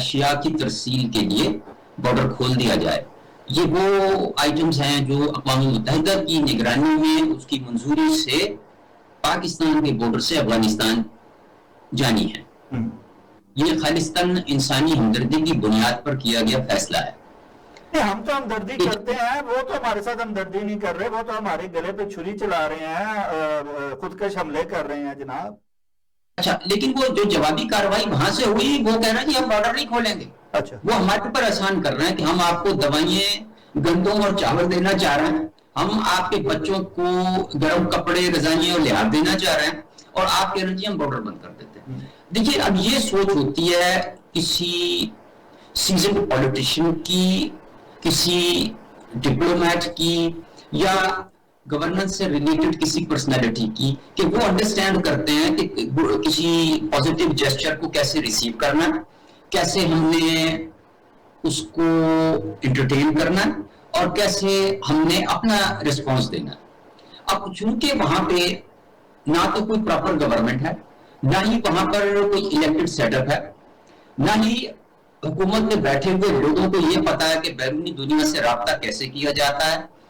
اشیاء کی ترسیل کے لیے بارڈر کھول دیا جائے. یہ وہ آئٹمز ہیں جو اقوام متحدہ کی نگرانی میں اس کی منظوری سے پاکستان کے بارڈر سے افغانستان جانی ہے. یہ خالصتاً انسانی ہمدردی کی بنیاد پر کیا گیا فیصلہ ہے. ہم تو ہمدردی کرتے ہیں، وہ تو ہمارے ساتھ ہمدردی نہیں کر رہے، وہ تو ہمارے گلے پہ چھری چلا رہے ہیں، خودکش حملے کر رہے ہیں جناب. اچھا، لیکن وہ جو جوابی کاروائی وہاں سے ہوئی وہ کہہ رہا ہے کہ ہم بارڈر نہیں کھولیں گے. اچھا، وہ ہمارے اوپر احسان کر رہے ہیں کہ ہم آپ کو دوائیں، گندم اور چاول دینا چاہ رہے ہیں، ہم آپ کے بچوں کو گرم کپڑے، رضائیاں اور لحاظ دینا چاہ رہے ہیں، اور آپ کہہ رہے ہیں کہ ہم بارڈر بند کر دیتے ہیں. دیکھیے، اب یہ سوچ ہوتی ہے کسی سیزن پولیٹیشین کی، کسی ڈپلومیٹ کی، یا گورننس سے ریلیٹڈ کسی پرسنالٹی کی، کہ وہ انڈرسٹینڈ کرتے ہیں کہ کسی پازیٹیو جیسچر کو کیسے ریسیو کرنا، کیسے ہم نے اس کو انٹرٹین کرنا، اور کیسے ہم نے اپنا رسپانس دینا. اب چونکہ وہاں پہ نہ تو کوئی پراپر گورنمنٹ ہے، نہ ہی وہاں پر کوئی الیکٹڈ سیٹ اپ ہے، نہ ہی حکومت میں بیٹھے ہوئے لوگوں کو یہ پتا ہے کہ بیرونی دنیا سے رابطہ کیسے کیا جاتا ہے،